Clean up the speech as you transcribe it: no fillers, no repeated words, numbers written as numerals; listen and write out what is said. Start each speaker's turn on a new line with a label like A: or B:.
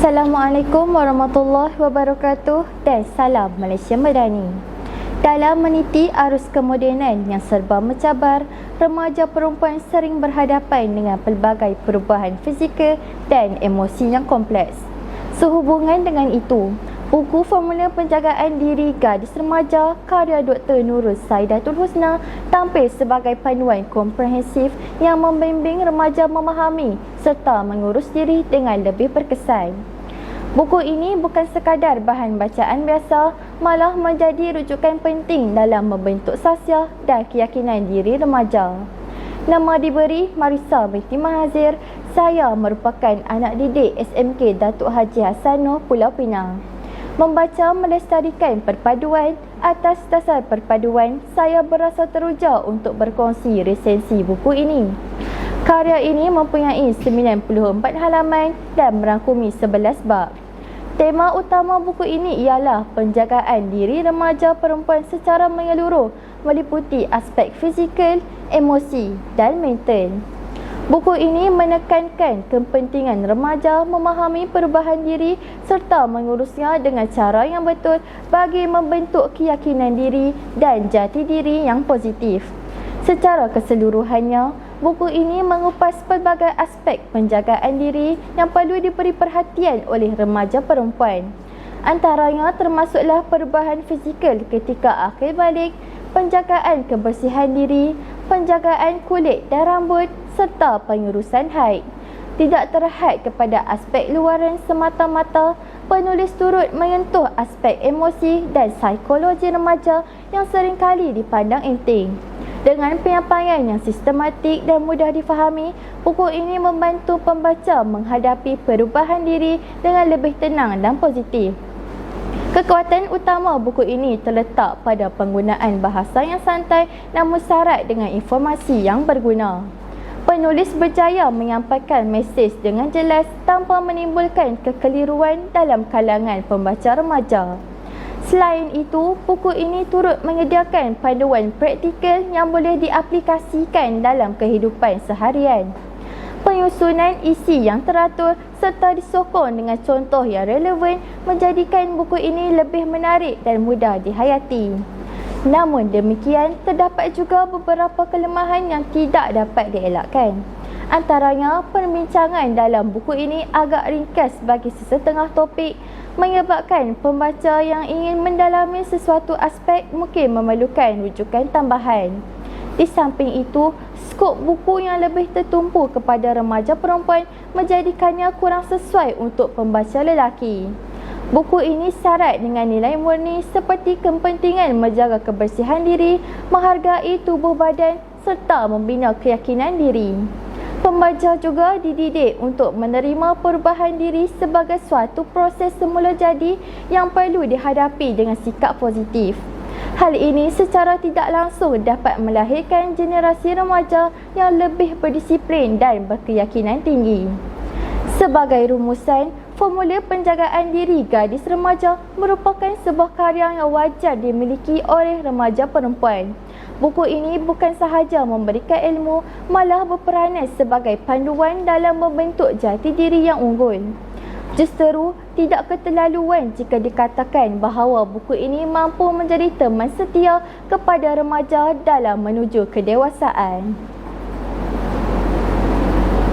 A: Assalamualaikum warahmatullahi wabarakatuh dan salam Malaysia Madani. Dalam meniti arus kemodenan yang serba mencabar, remaja perempuan sering berhadapan dengan pelbagai perubahan fizikal dan emosi yang kompleks. Sehubungan dengan itu, buku Formula Penjagaan Diri Gadis Remaja karya Dr. Nurul Saidatul Husna tampil sebagai panduan komprehensif yang membimbing remaja memahami serta mengurus diri dengan lebih berkesan. Buku ini bukan sekadar bahan bacaan biasa, malah menjadi rujukan penting dalam membentuk sasiah dan keyakinan diri remaja. Nama diberi Marisa binti Mahazir. Saya merupakan anak didik SMK Datuk Haji Hassanur Pulau Pinang. Membaca melestarikan perpaduan. Atas dasar perpaduan, saya berasa teruja untuk berkongsi resensi buku ini. Karya ini mempunyai 94 halaman dan merangkumi 11 bab. Tema utama buku ini ialah penjagaan diri remaja perempuan secara menyeluruh, meliputi aspek fizikal, emosi dan mental. Buku ini menekankan kepentingan remaja memahami perubahan diri serta mengurusnya dengan cara yang betul bagi membentuk keyakinan diri dan jati diri yang positif. Secara keseluruhannya, buku ini mengupas pelbagai aspek penjagaan diri yang perlu diberi perhatian oleh remaja perempuan. Antaranya termasuklah perubahan fizikal ketika akil balik, penjagaan kebersihan diri, penjagaan kulit dan rambut serta pengurusan haid. Tidak terhad kepada aspek luaran semata-mata, penulis turut menyentuh aspek emosi dan psikologi remaja yang seringkali dipandang enteng. Dengan penyampaian yang sistematik dan mudah difahami, buku ini membantu pembaca menghadapi perubahan diri dengan lebih tenang dan positif. Kekuatan utama buku ini terletak pada penggunaan bahasa yang santai namun syarat dengan informasi yang berguna. Penulis berjaya menyampaikan mesej dengan jelas tanpa menimbulkan kekeliruan dalam kalangan pembaca remaja. Selain itu, buku ini turut menyediakan panduan praktikal yang boleh diaplikasikan dalam kehidupan seharian. Penyusunan isi yang teratur serta disokong dengan contoh yang relevan menjadikan buku ini lebih menarik dan mudah dihayati. Namun demikian, terdapat juga beberapa kelemahan yang tidak dapat dielakkan. Antaranya, perbincangan dalam buku ini agak ringkas bagi sesetengah topik, menyebabkan pembaca yang ingin mendalami sesuatu aspek mungkin memerlukan rujukan tambahan. Di samping itu, skop buku yang lebih tertumpu kepada remaja perempuan menjadikannya kurang sesuai untuk pembaca lelaki. Buku ini syarat dengan nilai murni seperti kepentingan menjaga kebersihan diri, menghargai tubuh badan serta membina keyakinan diri. Pembaca juga dididik untuk menerima perubahan diri sebagai suatu proses semula jadi yang perlu dihadapi dengan sikap positif. Hal ini secara tidak langsung dapat melahirkan generasi remaja yang lebih berdisiplin dan berkeyakinan tinggi. Sebagai rumusan, Formula Penjagaan Diri Gadis Remaja merupakan sebuah karya yang wajar dimiliki oleh remaja perempuan. Buku ini bukan sahaja memberikan ilmu, malah berperanan sebagai panduan dalam membentuk jati diri yang unggul. Justeru, tidak keterlaluan jika dikatakan bahawa buku ini mampu menjadi teman setia kepada remaja dalam menuju kedewasaan.